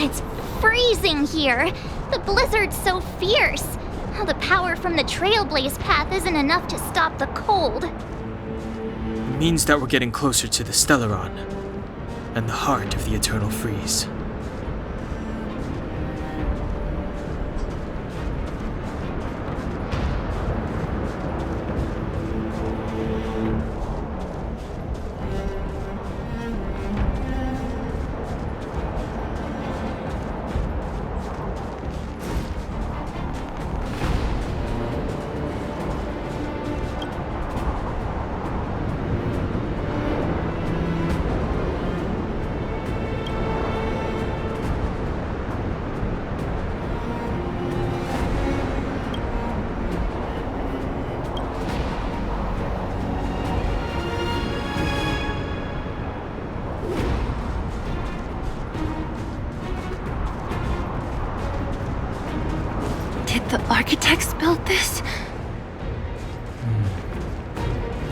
It's freezing here. The blizzard's so fierce. The power from the Trailblaze path isn't enough to stop the cold. It means that we're getting closer to the Stellaron, and the heart of the Eternal Freeze. Did the architects build this?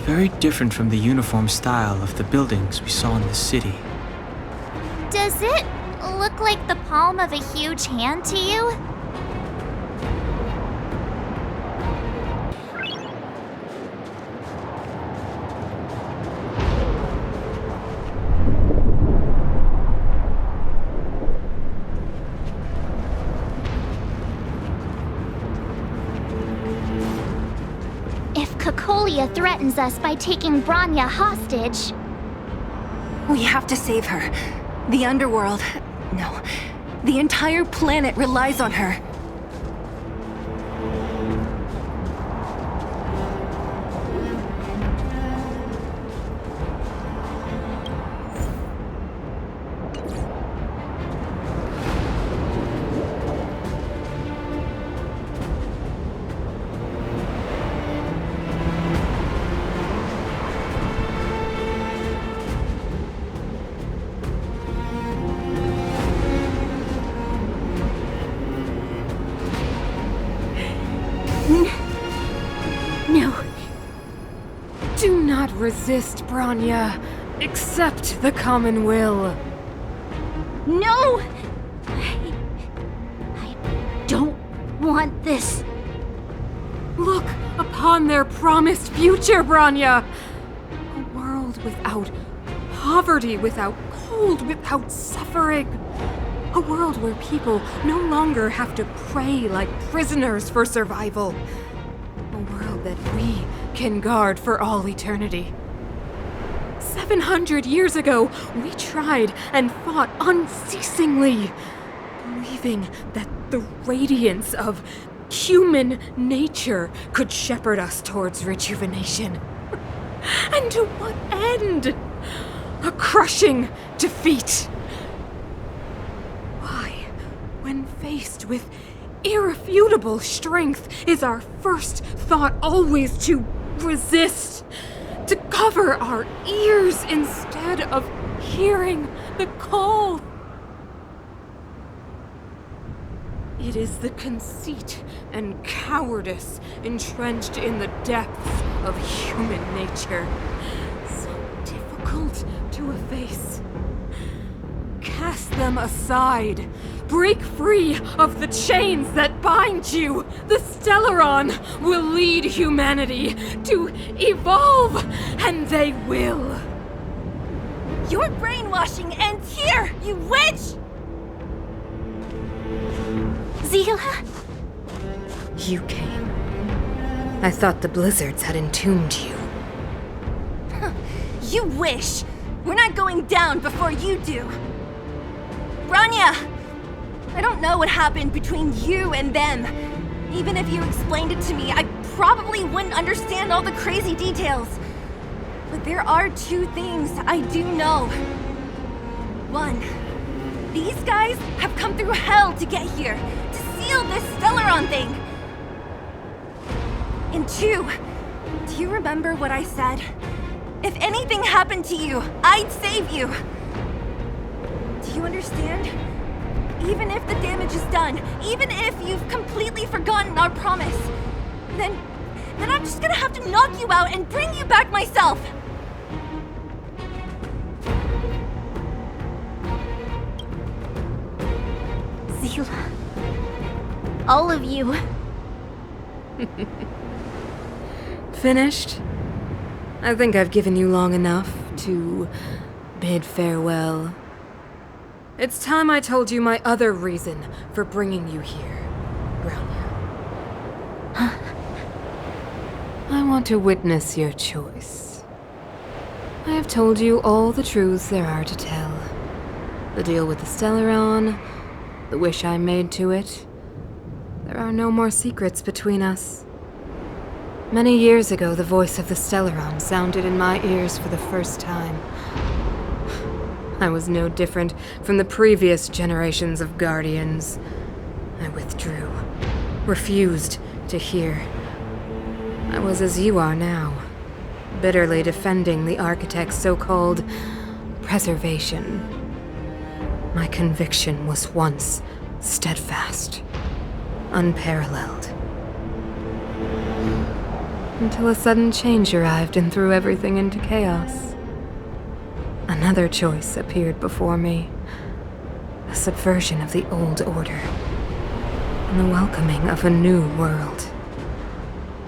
Very different from the uniform style of the buildings we saw in the city. Does it look like the palm of a huge hand to you? Cocolia threatens us by taking Bronya hostage. We have to save her. The underworld... no. The entire planet relies on her. No. Do not resist, Bronya. Accept the common will. No! I don't want this. Look upon their promised future, Bronya! A world without poverty, without cold, without suffering. A world where people no longer have to pray like prisoners for survival. A world that we can guard for all eternity. 700 years ago, we tried and fought unceasingly, believing that the radiance of human nature could shepherd us towards rejuvenation. And to what end? A crushing defeat. Why, when faced with irrefutable strength, is our first thought always to resist? To cover our ears instead of hearing the call? It is the conceit and cowardice entrenched in the depths of human nature, so difficult to efface. Cast them aside. Break free of the chains that bind you. The Stellaron will lead humanity to evolve, and they will. Your brainwashing ends here, you witch! Zila? You came. I thought the blizzards had entombed you. You wish! We're not going down before you do. Bronya! I don't know what happened between you and them. Even if you explained it to me, I probably wouldn't understand all the crazy details. But there are two things I do know. One, these guys have come through hell to get here, to seal this Stellaron thing. And two, do you remember what I said? If anything happened to you, I'd save you. Do you understand? Even if the damage is done, even if you've completely forgotten our promise, then I'm just gonna have to knock you out and bring you back myself. all of you. Finished? I think I've given you long enough to bid farewell. It's time I told you my other reason for bringing you here, Brownia. I want to witness your choice. I have told you all the truths there are to tell. The deal with the Stellaron, the wish I made to it. There are no more secrets between us. Many years ago, the voice of the Stellaron sounded in my ears for the first time. I was no different from the previous generations of Guardians. I withdrew, refused to hear. I was as you are now, bitterly defending the Architect's so-called preservation. My conviction was once steadfast, unparalleled. Until a sudden change arrived and threw everything into chaos. Another choice appeared before me. A subversion of the old order. And the welcoming of a new world.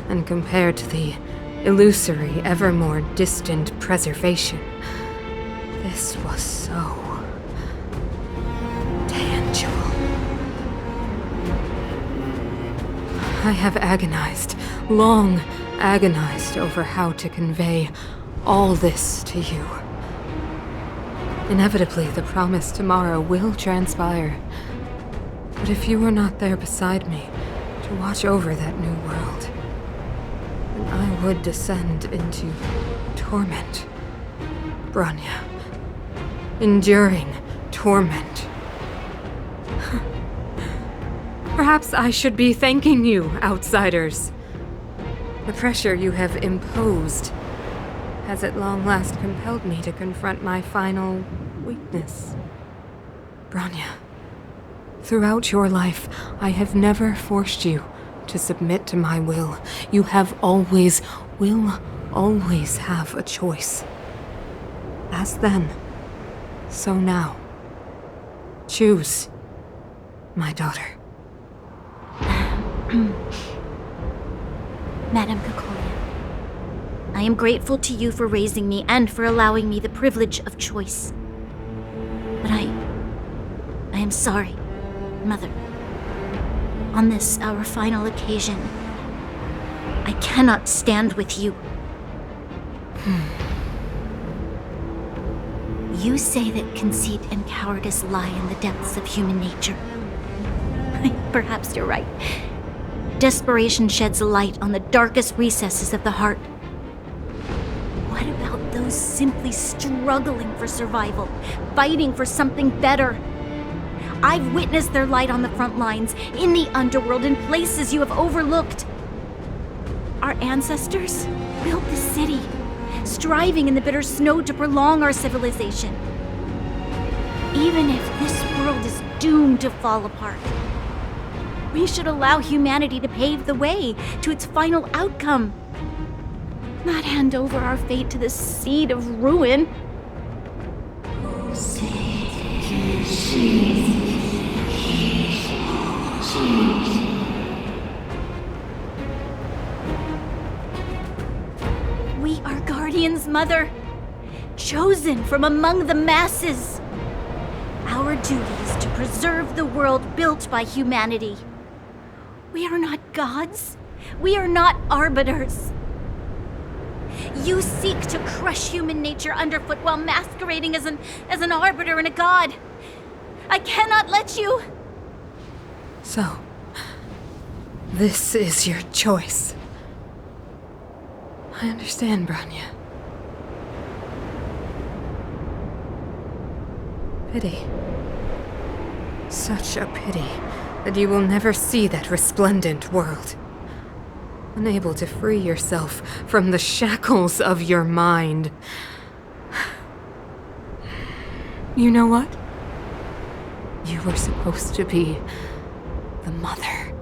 And compared to the illusory, ever more distant preservation, this was so tangible. I have agonized, long agonized over how to convey all this to you. Inevitably, the promised tomorrow will transpire. But if you were not there beside me to watch over that new world, then I would descend into torment. Branya. Enduring torment. Perhaps I should be thanking you, outsiders. The pressure you have imposed has at long last compelled me to confront my final weakness. Branya, throughout your life, I have never forced you to submit to my will. You have always, will always have a choice. As then, so now. Choose, my daughter. Madame Cacolia, I am grateful to you for raising me and for allowing me the privilege of choice. But I am sorry, Mother. On this, our final occasion, I cannot stand with you. You say that conceit and cowardice lie in the depths of human nature. Perhaps you're right. Desperation sheds a light on the darkest recesses of the heart. What about those simply struggling for survival, fighting for something better? I've witnessed their light on the front lines, in the underworld, in places you have overlooked. Our ancestors built this city, striving in the bitter snow to prolong our civilization. Even if this world is doomed to fall apart, we should allow humanity to pave the way to its final outcome. Not hand over our fate to the seed of ruin. We are guardians, Mother, chosen from among the masses. Our duty is to preserve the world built by humanity. We are not gods. We are not arbiters. You seek to crush human nature underfoot while masquerading as an arbiter and a god. I cannot let you. So, this is your choice. I understand, Branya. Pity. Such a pity that you will never see that resplendent world. Unable to free yourself from the shackles of your mind. You know what? You were supposed to be the mother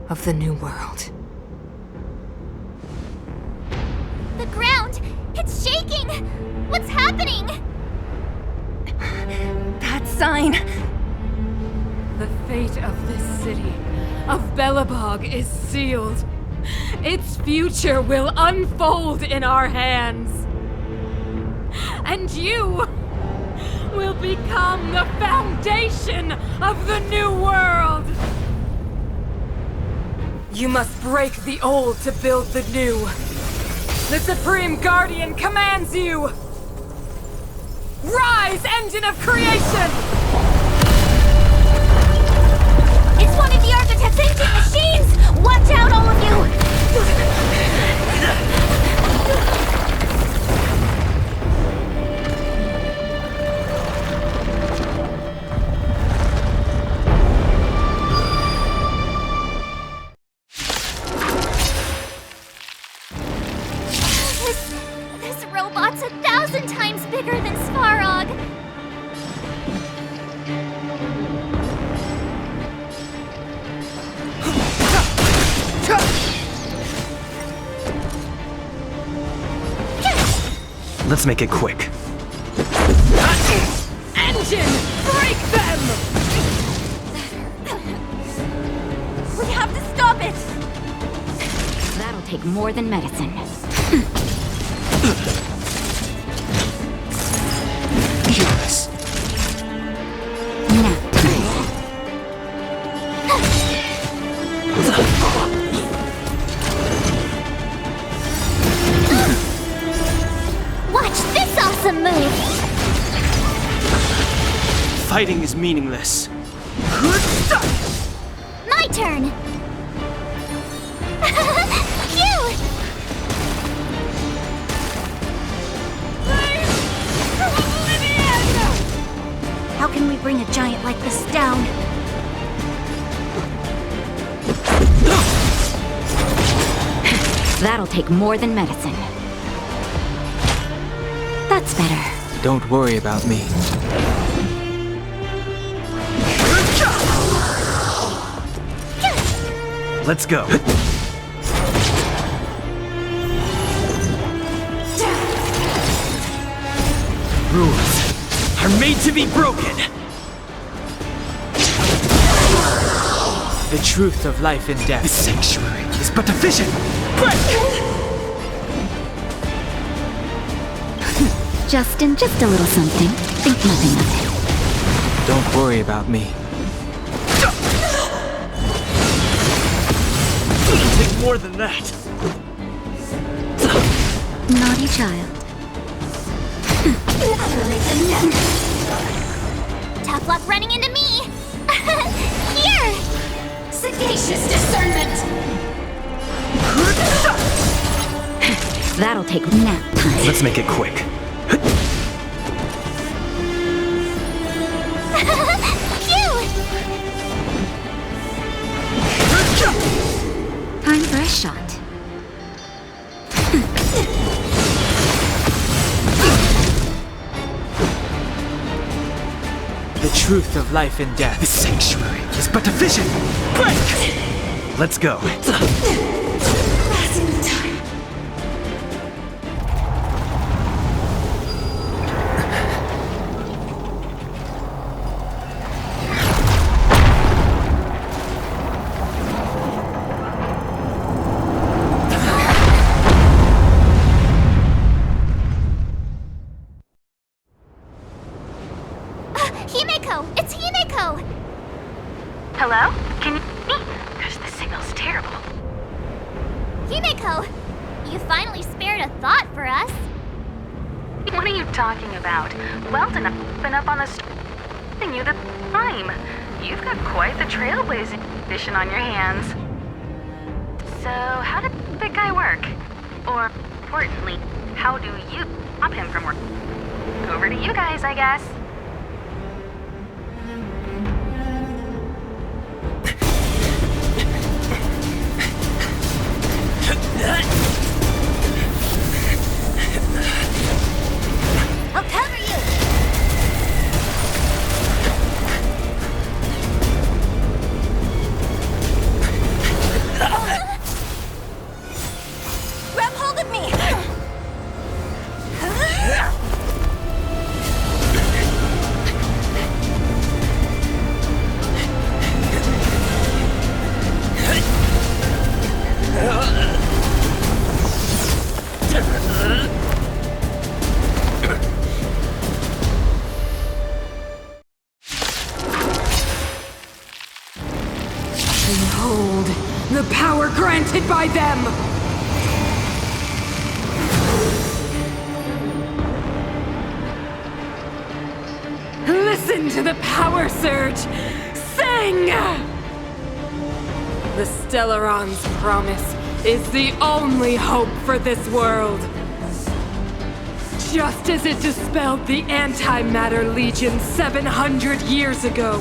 of the new world. The ground! It's shaking! What's happening? That sign! The fate of this city, of Belobog, is sealed. Its future will unfold in our hands. And you will become the foundation of the new world. You must break the old to build the new. The Supreme Guardian commands you! Rise, engine of creation! It's one of the architect's ancient machines! Watch out, all of you! This robot's 1,000 times bigger than Svarog! Let's make it quick. Engine! Break them! We have to stop it! That'll take more than medicine. Yes. Nap time. Watch this awesome move! Fighting is meaningless. My turn! Phew! How can we bring a giant like this down? That'll take more than medicine. That's better. Don't worry about me. Let's go. Rules are made to be broken. The truth of life and death. This sanctuary is but a vision. Justin, just a little something. Think nothing of it. Don't worry about me. It'll take more than that. Naughty child. Tough luck running into me! Here! Sagacious discernment! That'll take nap time. Let's make it quick. Phew! Time for a shot. The truth of life and death. This sanctuary is but a vision. Break! Let's go. Himeko! It's Himeko! Hello? Can you hear me? Because the signal's terrible. Himeko! You finally spared a thought for us. What are you talking about? Weldon, I've been up on the and you the time. You've got quite the trailblazing mission on your hands. So, how did the big guy work? Or, importantly, how do you stop him from working? Over to you guys, I guess. I'll cover you! Grab hold of me! Behold, the power granted by them! Listen to the power surge! Sing! The Stellaron's promise is the only hope for this world. Just as it dispelled the Antimatter Legion 700 years ago,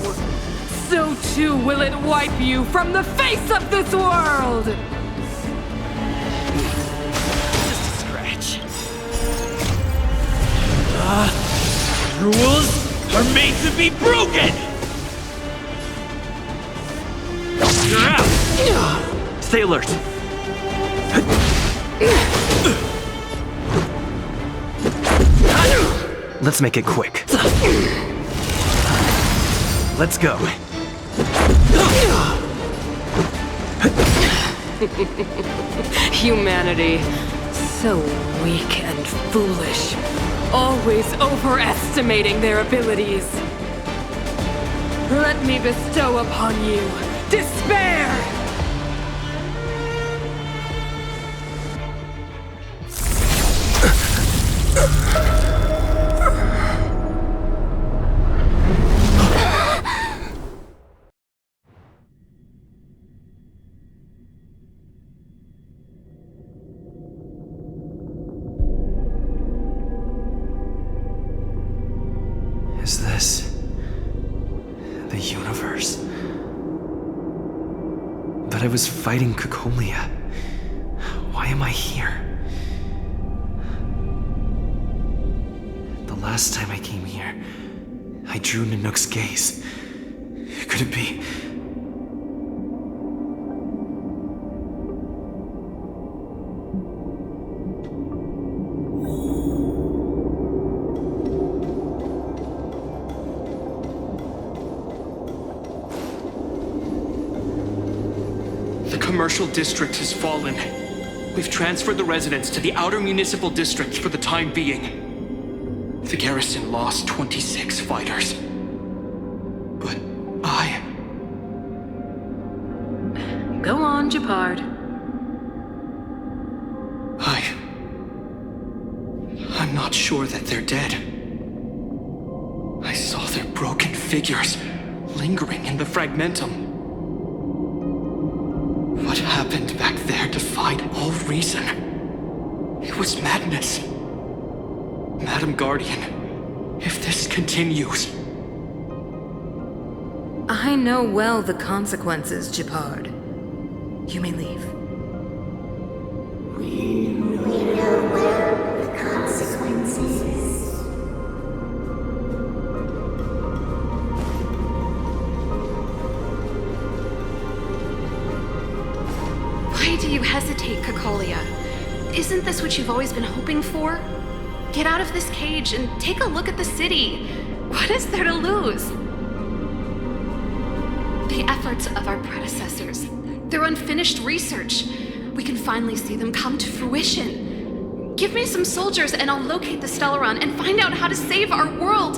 so too will it wipe you from the face of this world! Just a scratch. Rules are made to be broken! You're out! Stay alert. Let's make it quick. Let's go. Humanity, so weak and foolish, always overestimating their abilities. Let me bestow upon you despair! Is this the universe? But I was fighting Cacolia. Why am I here? The last time I came here, I drew Nanook's gaze. Could it be? The commercial district has fallen. We've transferred the residents to the outer municipal district for the time being. The garrison lost 26 fighters. But Go on, Japard. I'm not sure that they're dead. I saw their broken figures lingering in the fragmentum. What happened back there defied all reason. It was madness. Madam Guardian, if this continues... I know well the consequences, Japard. You may leave. We know well the consequences. Why do you hesitate, Cacolia? Isn't this what you've always been hoping for? Get out of this cage and take a look at the city. What is there to lose? The efforts of our predecessors, their unfinished research. We can finally see them come to fruition. Give me some soldiers and I'll locate the Stellaron and find out how to save our world.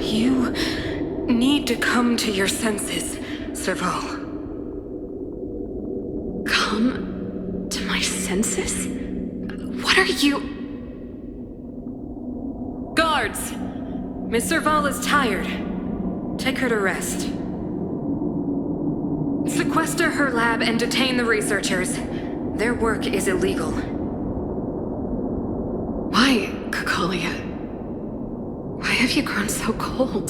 You need to come to your senses, Serval. Come to my senses? What are you... Guards! Miss Serval is tired. Take her to rest. Sequester her lab and detain the researchers. Their work is illegal. Why, Cacolia? Why have you grown so cold?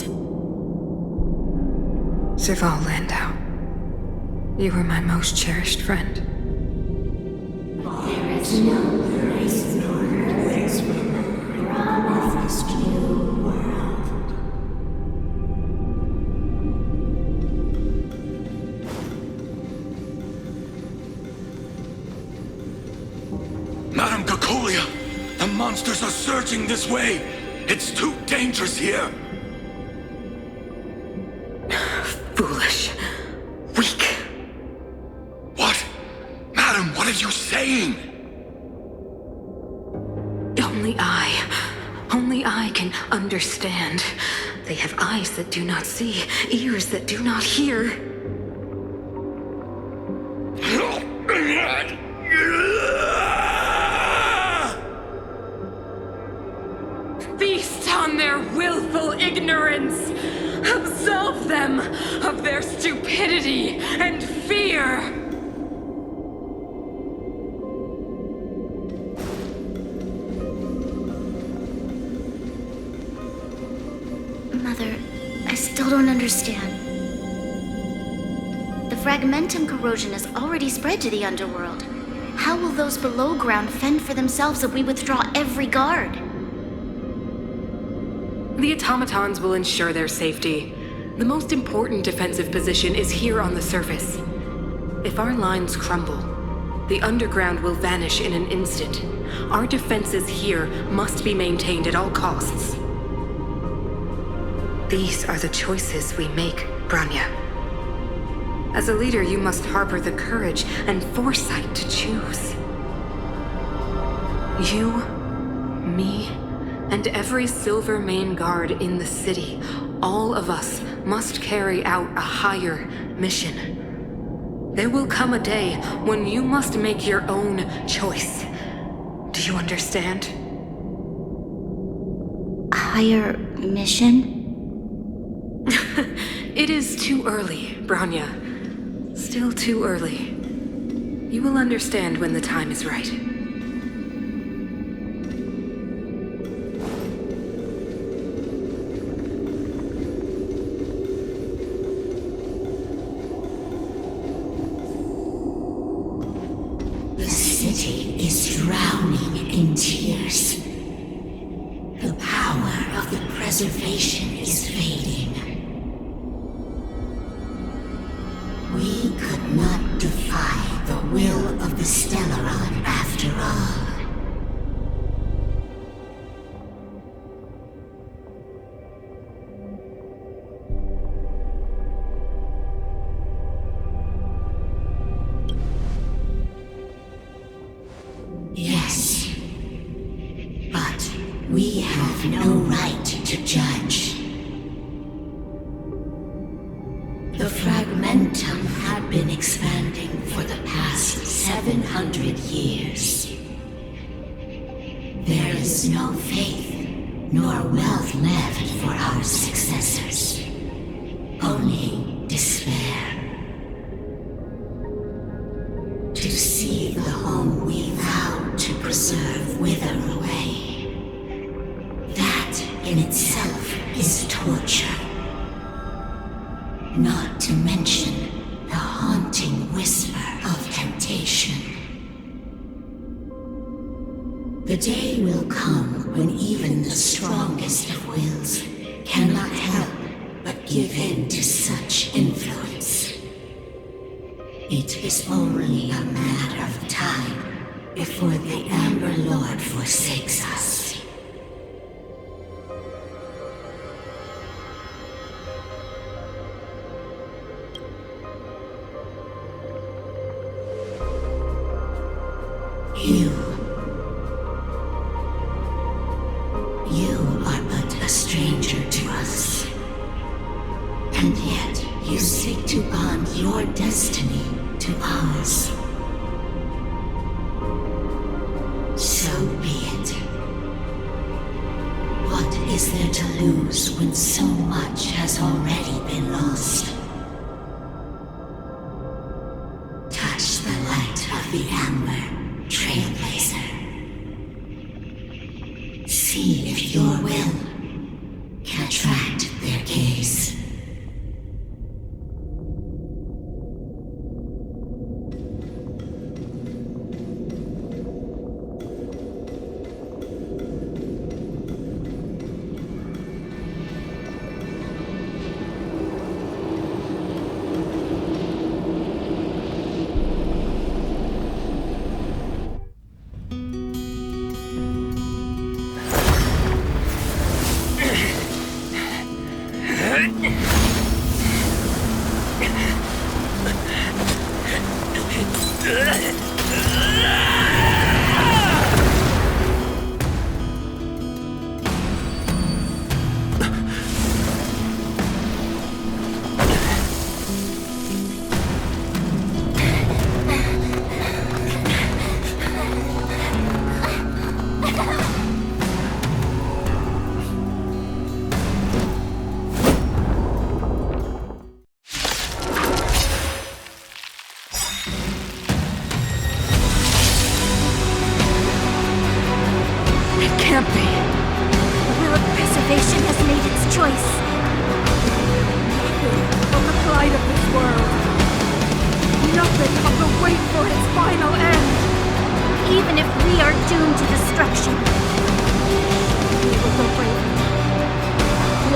Serval Landau, you were my most cherished friend. There is no place nor earth promised you world. Madam Cacolia, the monsters are surging this way. It's too dangerous here. Foolish. Weak. What? Madam, what are you saying? Only I can understand They have eyes that do not see, ears that do not hear. Feast on their willful ignorance! Absolve them of their stupidity and fear! Mother, I still don't understand. The fragmentum corrosion has already spread to the underworld. How will those below ground fend for themselves if we withdraw every guard? The automatons will ensure their safety. The most important defensive position is here on the surface. If our lines crumble, the underground will vanish in an instant. Our defenses here must be maintained at all costs. These are the choices we make, Branya. As a leader, you must harbor the courage and foresight to choose. You, me, and every Silver Main guard in the city, all of us must carry out a higher mission. There will come a day when you must make your own choice. Do you understand? Higher mission? It is too early, Branya. Still too early. You will understand when the time is right. The city is drowning in tears. The power of the preservation is fading. We could not defy the will of the Stellaron after all. Yes, but we have no right to judge. The fragmentum had been expanding for the past 700 years. There is no faith nor wealth left for our successors. Only despair. To see the home we vowed to preserve wither away. That in itself is torture. Not to mention the haunting whisper of temptation. The day will come when even the strongest of wills cannot help but give in to such influence. It is only a matter of time before the Amber Lord forsakes us. You are but a stranger to us. And yet you seek to bond your destiny to ours. So be it. What is there to lose when so much has already been lost? Touch the light of the Amber, Trailblazer. See if your will can attract their gaze.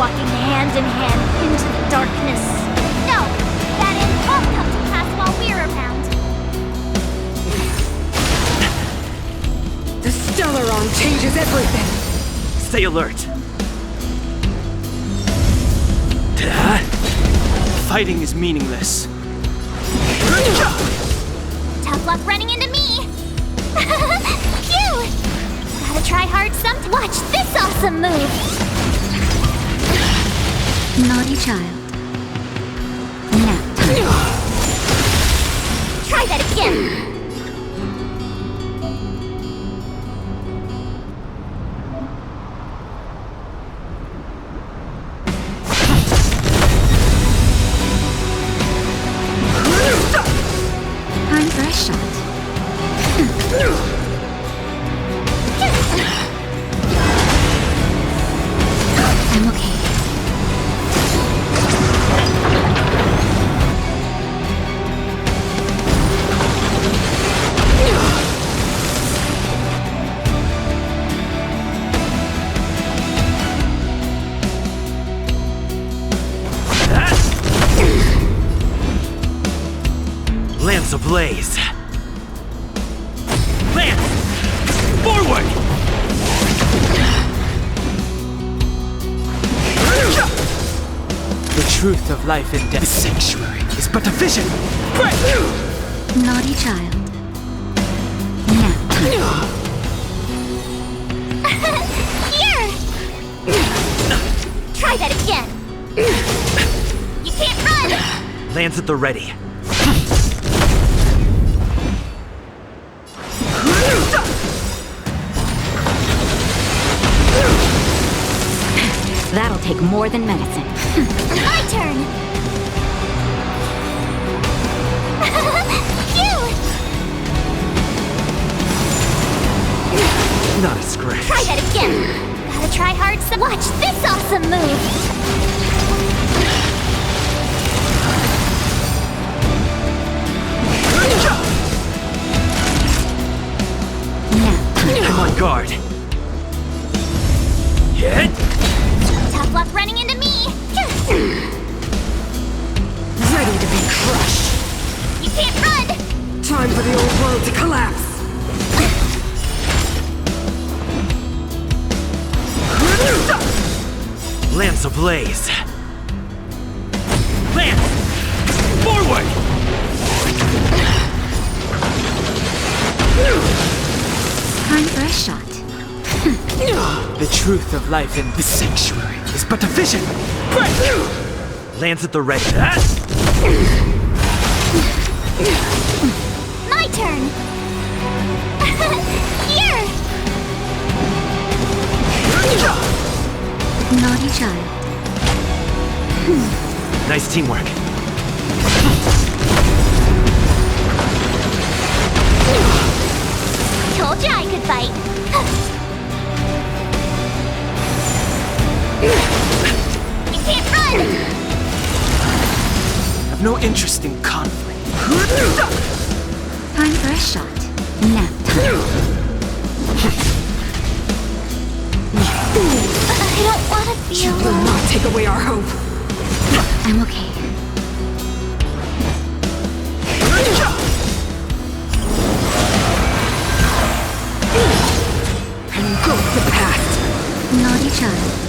walking hand in hand into the darkness. No, that end won't come to pass while we're around. The Stellaron changes everything! Stay alert. Fighting is meaningless. Tough luck running into me! Phew! Gotta try hard Watch this awesome move! Naughty child. Nap time. Try that again! Time for a shot. I'm okay. Lance ablaze! Lance! Forward! The truth of life and death. The sanctuary is but a vision! Naughty child. Nap time. Here! Try that again! You can't run! Lance at the ready. That'll take more than medicine. My turn! Phew! Not a scratch. Try that again! Gotta try hard Watch this awesome move! Nap time. I'm on guard. Hit! Tough luck running into me! Ready to be crushed! You can't run! Time for the old world to collapse! Lance ablaze! Lance! Forward! Time for a shot. The truth of life and The sanctuary is but a vision! Lance at the ready. My turn! Here! Naughty child. Nice teamwork. Told you I could fight. You can't run! have no interest in conflict. Time for a shot. Nap time. I don't want to You feel... will not take away our hope! I'm okay. Engulf the past! Naughty child.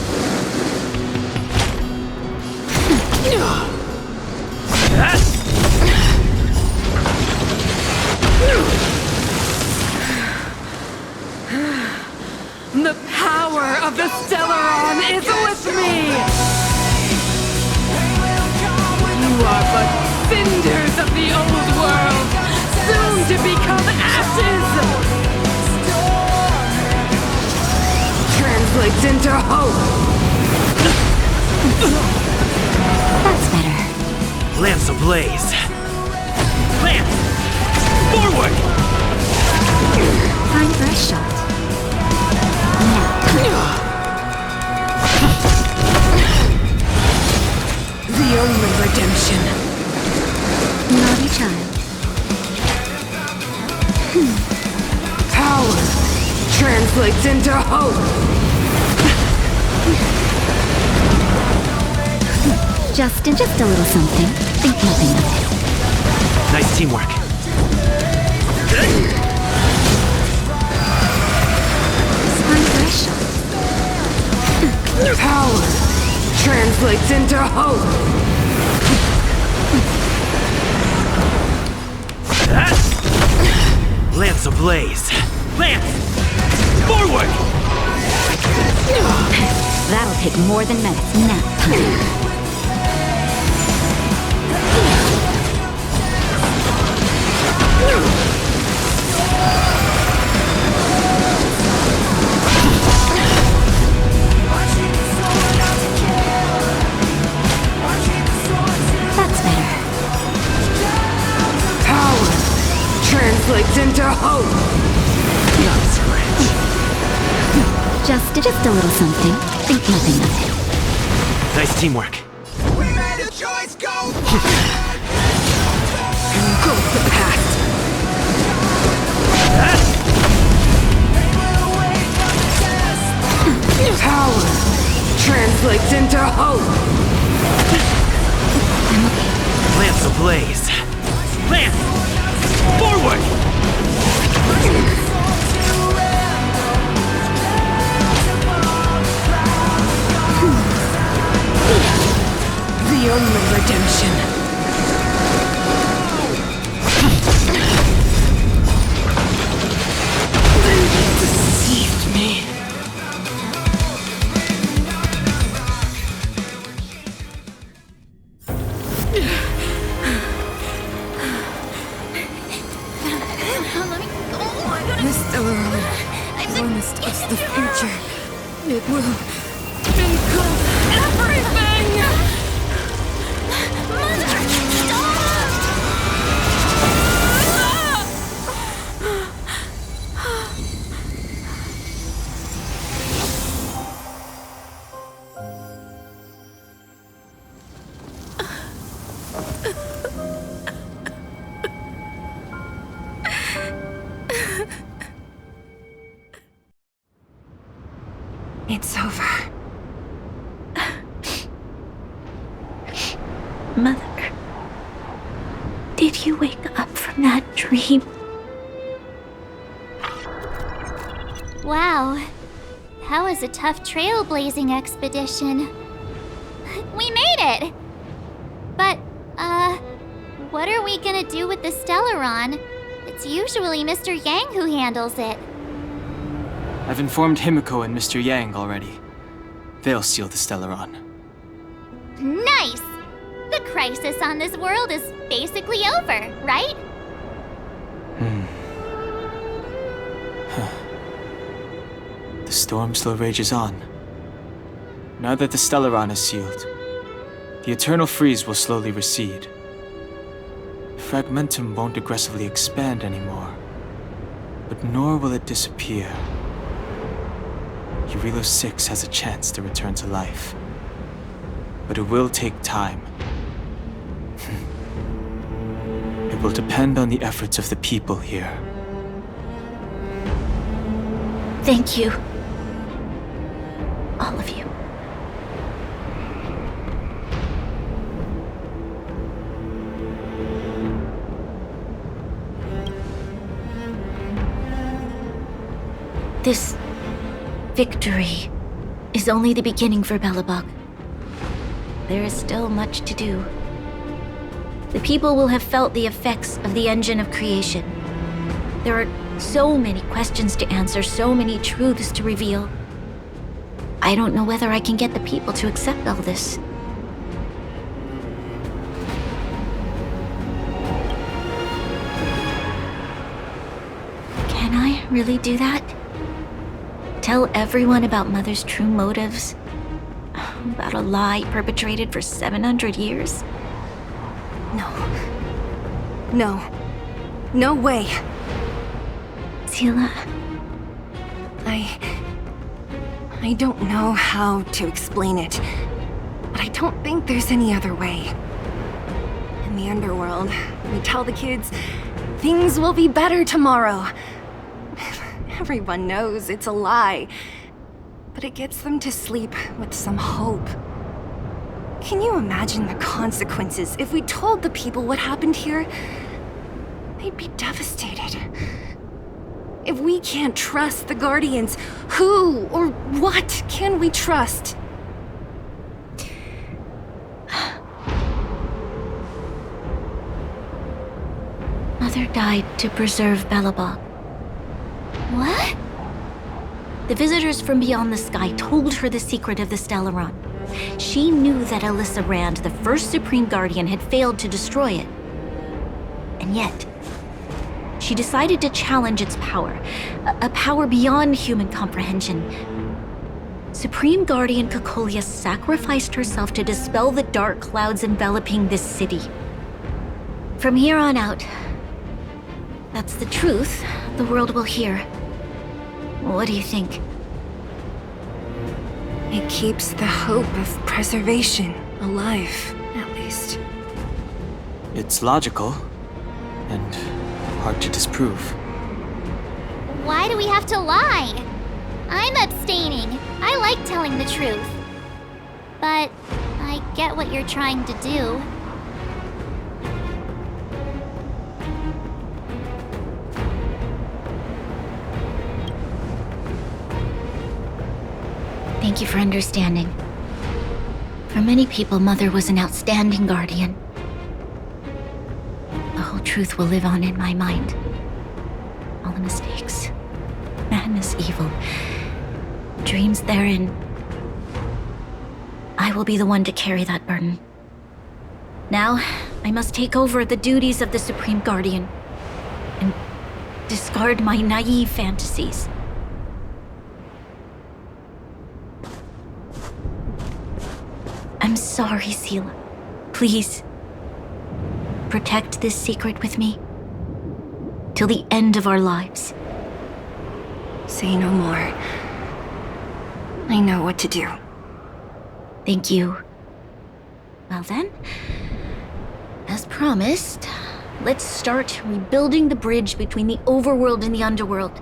The power of the Stellaron is with me! You are but cinders of the old world, soon to become ashes! Translates into hope! That's better. Lance ablaze! Lance! Forward! Time for a shot. Nap time. The only redemption. Naughty child. Power translates into hope! Just a little something. Think nothing of it. Nice teamwork. Power translates into hope. Lance ablaze. Lance! Forward! That'll take more than minutes. Nap time. That's better. Power translates into hope. Just a little something. Think nothing of it. Nice teamwork. We made a choice, go! Engulf the past. Power translates into hope. Lance ablaze. Lance! Forward! The only redemption. They deceived me. This Stellaron promised us the future. It will engulf everything! Mother, stop! It's over. Mother, did you wake up from that dream? Wow. That was a tough trailblazing expedition. We made it! But, what are we gonna do with the Stellaron? It's usually Mr. Yang who handles it. I've informed Himiko and Mr. Yang already. They'll steal the Stellaron. Nice! The crisis on this world is basically over, right? The storm still rages on. Now that the Stellaron is sealed, the eternal freeze will slowly recede. Fragmentum won't aggressively expand anymore, but nor will it disappear. Eurilo 6 has a chance to return to life, but it will take time. It will depend on the efforts of the people here. Thank you. All of you. This victory is only the beginning for Belobog. There is still much to do. The people will have felt the effects of the engine of creation. There are so many questions to answer, so many truths to reveal. I don't know whether I can get the people to accept all this. Can I really do that? Tell everyone about Mother's true motives? About a lie perpetrated for 700 years? No way. Sila, I don't know how to explain it, but I don't think there's any other way. In the underworld, we tell the kids, things will be better tomorrow. Everyone knows it's a lie, but it gets them to sleep with some hope. Can you imagine the consequences if we told the people what happened here? They'd be devastated. If we can't trust the Guardians, who or what can we trust? Mother died to preserve Belobog. What? The visitors from beyond the sky told her the secret of the Stellaron. She knew that Alyssa Rand, the first Supreme Guardian, had failed to destroy it. And yet, she decided to challenge its power, a power beyond human comprehension. Supreme Guardian Cocolia sacrificed herself to dispel the dark clouds enveloping this city. From here on out, that's the truth the world will hear. What do you think? It keeps the hope of preservation alive, at least. It's logical, and hard to disprove. Why do we have to lie? I'm abstaining. I like telling the truth. But I get what you're trying to do. Thank you for understanding. For many people, Mother was an outstanding guardian. The whole truth will live on in my mind. All the mistakes, madness, evil, dreams therein. I will be the one to carry that burden. Now, I must take over the duties of the Supreme Guardian and discard my naive fantasies. I'm sorry, Seela. Please, protect this secret with me till the end of our lives. Say no more. I know what to do. Thank you. Well then, as promised, let's start rebuilding the bridge between the overworld and the underworld.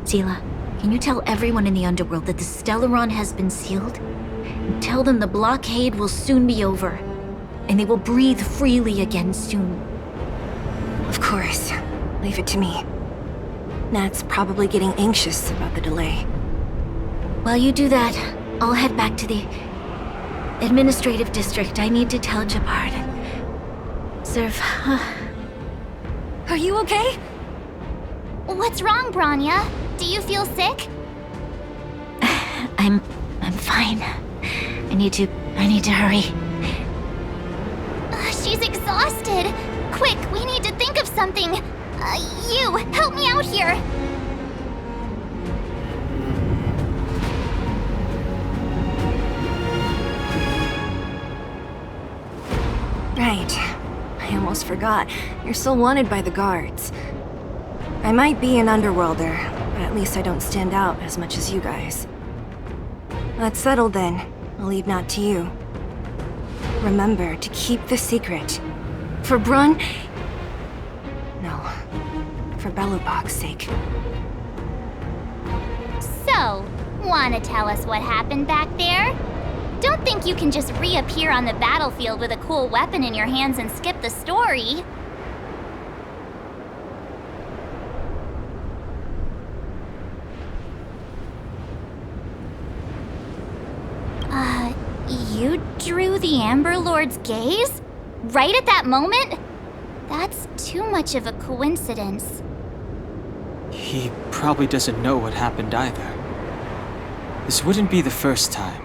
Seela, can you tell everyone in the underworld that the Stellaron has been sealed? And tell them the blockade will soon be over, and they will breathe freely again soon. Of course. Leave it to me. Nat's probably getting anxious about the delay. While you do that, I'll head back to the administrative district. I need to tell Jabard and serve. Are you okay? What's wrong, Branya? Do you feel sick? I'm fine. I need to hurry. She's exhausted. Quick, we need to think of something. You, help me out here. Right. I almost forgot. You're still wanted by the guards. I might be an underworlder, but at least I don't stand out as much as you guys. That's settled then. I'll leave Nat to you. Remember to keep the secret. For Brun... No. For Belobog's sake. So, wanna tell us what happened back there? Don't think you can just reappear on the battlefield with a cool weapon in your hands and skip the story. You drew the Amber Lord's gaze? Right at that moment? That's too much of a coincidence. He probably doesn't know what happened either. This wouldn't be the first time.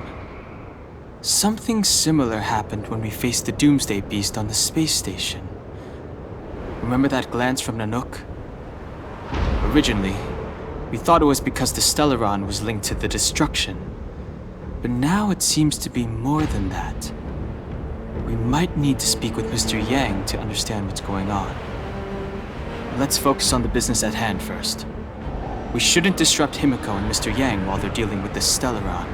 Something similar happened when we faced the Doomsday Beast on the space station. Remember that glance from Nanook? Originally, we thought it was because the Stellaron was linked to the destruction. But now it seems to be more than that. We might need to speak with Mr. Yang to understand what's going on. Let's focus on the business at hand first. We shouldn't disrupt Himiko and Mr. Yang while they're dealing with the Stellaron.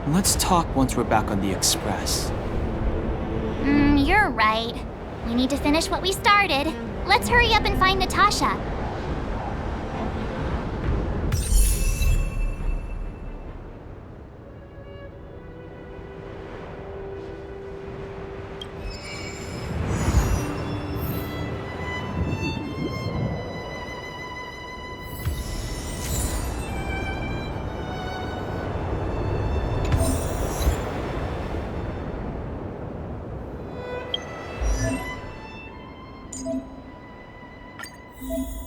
Let's talk once we're back on the Express. You're right. We need to finish what we started. Let's hurry up and find Natasha. you